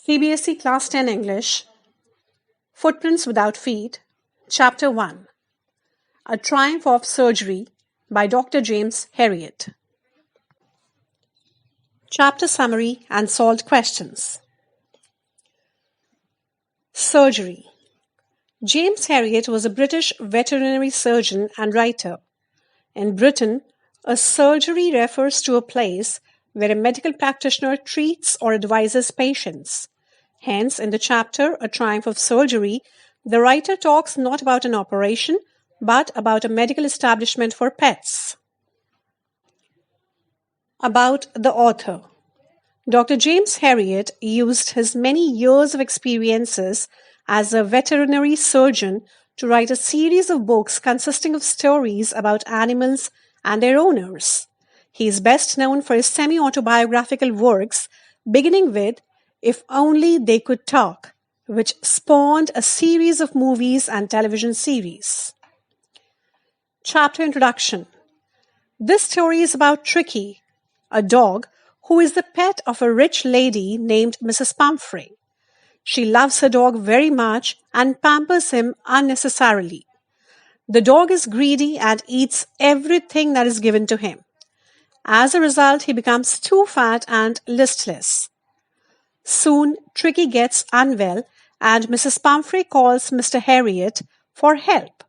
CBSE Class 10 English, Footprints Without Feet, Chapter 1, A Triumph of Surgery by Dr. James Herriot. Chapter Summary and Solved Questions. Surgery. James Herriot was a British veterinary surgeon and writer. In Britain, a surgery refers to a place where a medical practitioner treats or advises patients. Hence, in the chapter A Triumph of Surgery, the writer talks not about an operation, but about a medical establishment for pets. About the author. Dr. James Herriot used his many years of experiences as a veterinary surgeon to write a series of books consisting of stories about animals and their owners. He is best known for his semi-autobiographical works, beginning with If Only They Could Talk, which spawned a series of movies and television series. Chapter Introduction. This story is about Tricky, a dog who is the pet of a rich lady named Mrs. Pumphrey. She loves her dog very much and pampers him unnecessarily. The dog is greedy and eats everything that is given to him. As a result, he becomes too fat and listless. Soon, Tricky gets unwell and Mrs. Pumphrey calls Mr. Herriot for help.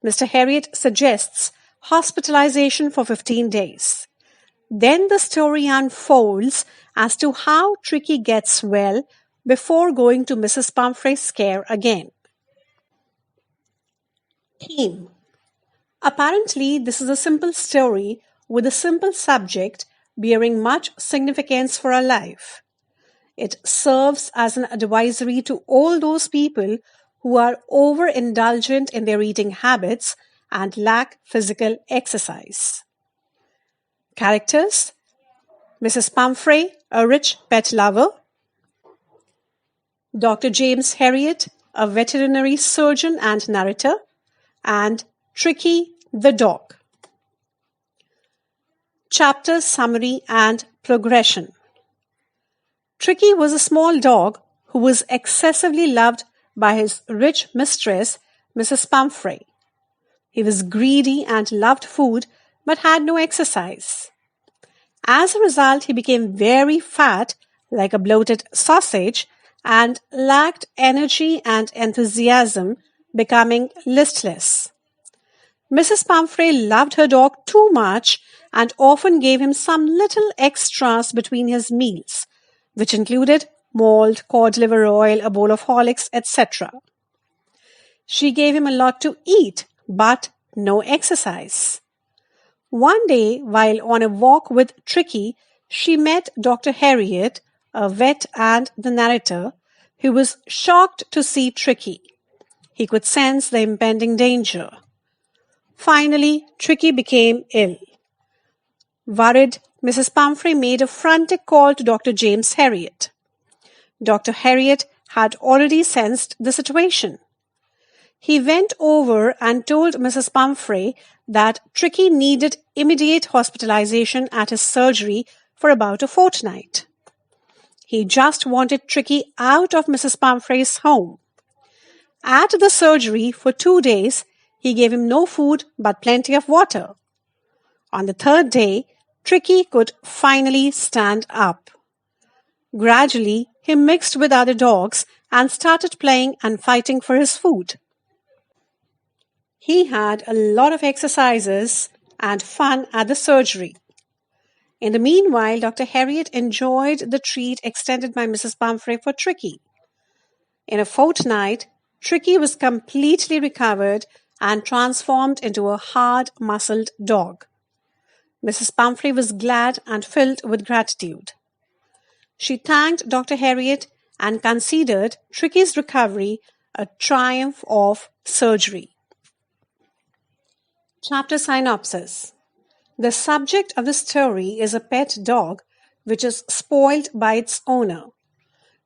Mr. Herriot suggests hospitalization for 15 days. Then the story unfolds as to how Tricky gets well before going to Mrs. Pumphrey's care again. Theme. Apparently, this is a simple story with a simple subject bearing much significance for our life. It serves as an advisory to all those people who are overindulgent in their eating habits and lack physical exercise. Characters: Mrs. Pumphrey, a rich pet lover; Dr. James Herriot, a veterinary surgeon and narrator; and Tricky the dog. Chapter Summary and Progression. Tricky was a small dog who was excessively loved by his rich mistress, Mrs. Pumphrey. He was greedy and loved food but had no exercise. As a result, he became very fat, like a bloated sausage, and lacked energy and enthusiasm, becoming listless. Mrs. Pumphrey loved her dog too much and often gave him some little extras between his meals, which included malt, cod liver oil, a bowl of Horlicks, etc. She gave him a lot to eat, but no exercise. One day, while on a walk with Tricky, she met Dr. Herriot, a vet and the narrator, who was shocked to see Tricky. He could sense the impending danger. Finally, Tricky became ill. Worried, Mrs. Pumphrey made a frantic call to Dr. James Herriot. Dr. Herriot had already sensed the situation. He went over and told Mrs. Pumphrey that Tricky needed immediate hospitalization at his surgery for about a fortnight. He just wanted Tricky out of Mrs. Pumphrey's home. At the surgery for 2 days, he gave him no food but plenty of water. On the third day, Tricky could finally stand up. Gradually, he mixed with other dogs and started playing and fighting for his food. He had a lot of exercises and fun at the surgery. In the meanwhile, Dr. Herriot enjoyed the treat extended by Mrs. Pumphrey for Tricky. In a fortnight, Tricky was completely recovered and transformed into a hard-muscled dog. Mrs. Pumphrey was glad and filled with gratitude. She thanked Dr. Herriot and considered Tricky's recovery a triumph of surgery. Chapter Synopsis. The subject of the story is a pet dog which is spoiled by its owner.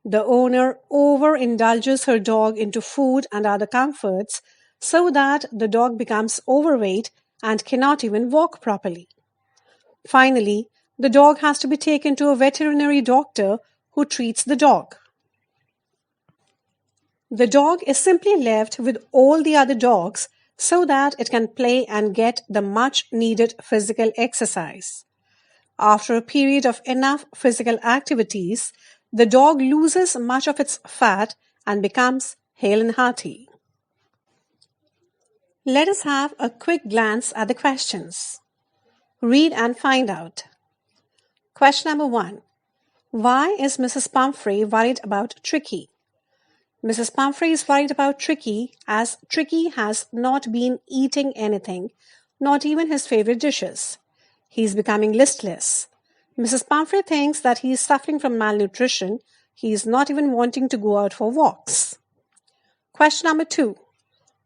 The owner overindulges her dog into food and other comforts so that the dog becomes overweight and cannot even walk properly. Finally, the dog has to be taken to a veterinary doctor who treats the dog. The dog is simply left with all the other dogs so that it can play and get the much needed physical exercise. After a period of enough physical activities, the dog loses much of its fat and becomes hale and hearty. Let us have a quick glance at the questions. Read and find out. Question number 1. Why is Mrs. Pumphrey worried about Tricky? Mrs. Pumphrey is worried about Tricky as Tricky has not been eating anything, not even his favorite dishes. He is becoming listless. Mrs. Pumphrey thinks that he is suffering from malnutrition. He is not even wanting to go out for walks. Question number 2.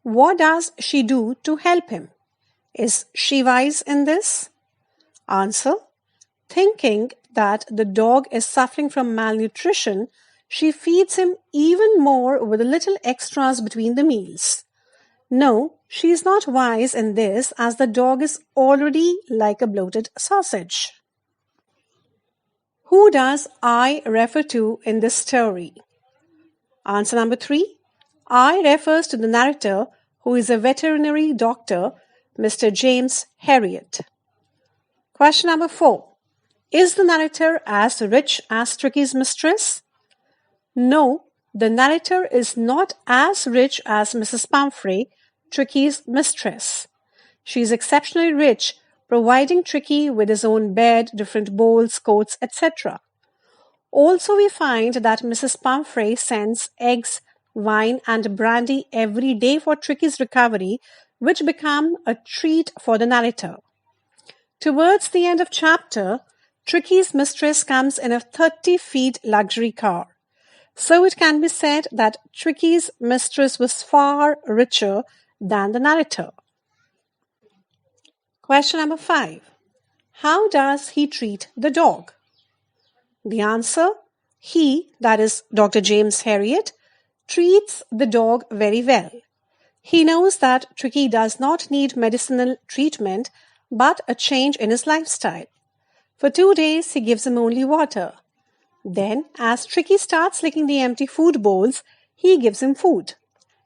What does she do to help him? Is she wise in this? Answer. Thinking that the dog is suffering from malnutrition, she feeds him even more with a little extras between the meals. No, she is not wise in this as the dog is already like a bloated sausage. Who does I refer to in this story? Answer number 3. I refers to the narrator who is a veterinary doctor, Mr. James Herriot. Question number 4. Is the narrator as rich as Tricky's mistress? No, the narrator is not as rich as Mrs. Pumphrey, Tricky's mistress. She is exceptionally rich, providing Tricky with his own bed, different bowls, coats, etc. Also, we find that Mrs. Pumphrey sends eggs, wine, and brandy every day for Tricky's recovery, which become a treat for the narrator. Towards the end of chapter, Tricky's mistress comes in a 30-feet luxury car. So it can be said that Tricky's mistress was far richer than the narrator. Question number 5. How does he treat the dog? The answer, he, that is Dr. James Herriot, treats the dog very well. He knows that Tricky does not need medicinal treatment but a change in his lifestyle. For 2 days, he gives him only water. Then, as Tricky starts licking the empty food bowls, he gives him food.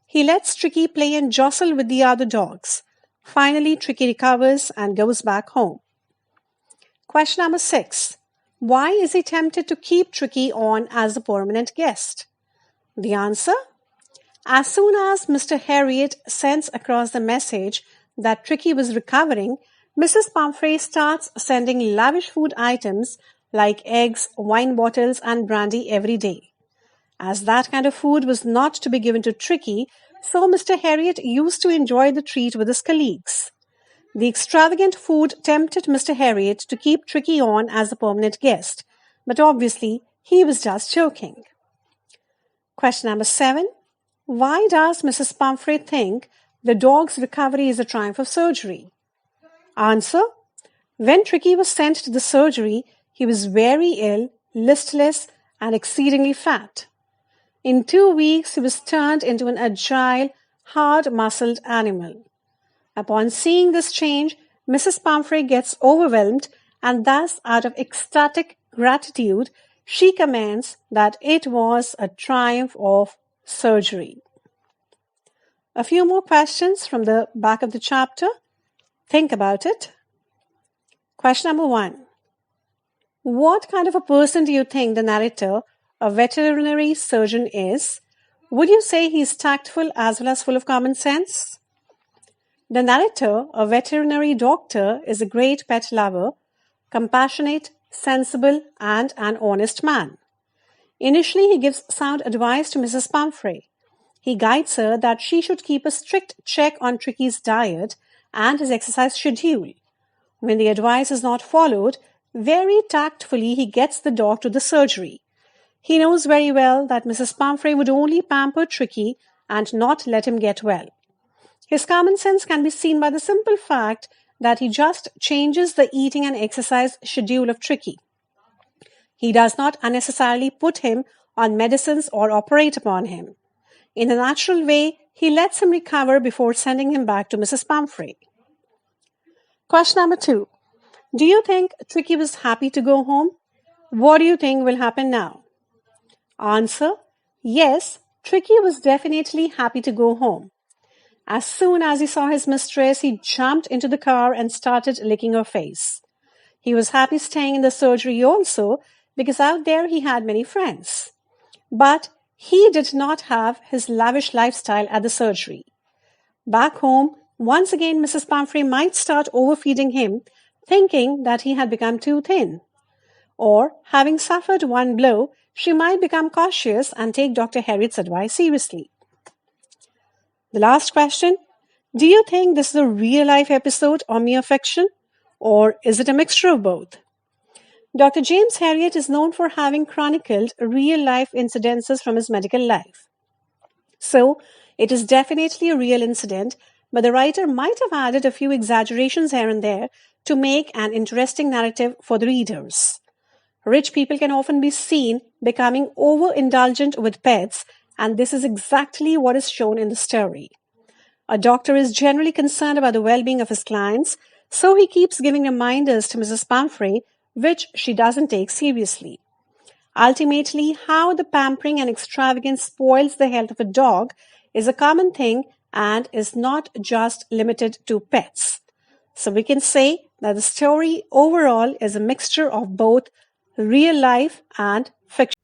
He lets Tricky play and jostle with the other dogs. Finally, Tricky recovers and goes back home. Question number 6. Why is he tempted to keep Tricky on as a permanent guest? The answer? As soon as Mr. Herriot sends across the message that Tricky was recovering, Mrs. Pumphrey starts sending lavish food items like eggs, wine bottles, and brandy every day. As that kind of food was not to be given to Tricky, so Mr. Herriot used to enjoy the treat with his colleagues. The extravagant food tempted Mr. Herriot to keep Tricky on as a permanent guest, but obviously he was just joking. Question number 7. Why does Mrs. Pumphrey think the dog's recovery is a triumph of surgery? Answer. When Tricky was sent to the surgery, he was very ill, listless, and exceedingly fat. In 2 weeks, he was turned into an agile, hard-muscled animal. Upon seeing this change, Mrs. Pumphrey gets overwhelmed, and thus, out of ecstatic gratitude, she comments that it was a triumph of surgery. A few more questions from the back of the chapter. Think about it. Question number 1. What kind of a person do you think the narrator, a veterinary surgeon, is? Would you say he is tactful as well as full of common sense? The narrator, a veterinary doctor, is a great pet lover, compassionate, sensible, and an honest man. Initially, he gives sound advice to Mrs. Pumphrey. He guides her that she should keep a strict check on Tricky's diet and his exercise schedule. When the advice is not followed, very tactfully he gets the dog to the surgery. He knows very well that Mrs. Pumphrey would only pamper Tricky and not let him get well. His common sense can be seen by the simple fact that he just changes the eating and exercise schedule of Tricky. He does not unnecessarily put him on medicines or operate upon him. In a natural way, he lets him recover before sending him back to Mrs. Pumphrey. Question number 2. Do you think Tricky was happy to go home? What do you think will happen now? Answer. Yes, Tricky was definitely happy to go home. As soon as he saw his mistress, he jumped into the car and started licking her face. He was happy staying in the surgery also because out there he had many friends. But he did not have his lavish lifestyle at the surgery. Back home, once again Mrs. Pumphrey might start overfeeding him, thinking that he had become too thin. Or, having suffered one blow, she might become cautious and take Dr. Harriet's advice seriously. The last question: do you think this is a real life episode or mere fiction? Or is it a mixture of both? Dr. James Harriet is known for having chronicled real life incidences from his medical life. So, it is definitely a real incident, but the writer might have added a few exaggerations here and there to make an interesting narrative for the readers. Rich people can often be seen becoming overindulgent with pets, and this is exactly what is shown in the story. A doctor is generally concerned about the well-being of his clients, so he keeps giving reminders to Mrs. Pumphrey, which she doesn't take seriously. Ultimately, how the pampering and extravagance spoils the health of a dog is a common thing and is not just limited to pets. So we can say that the story overall is a mixture of both real life and fiction.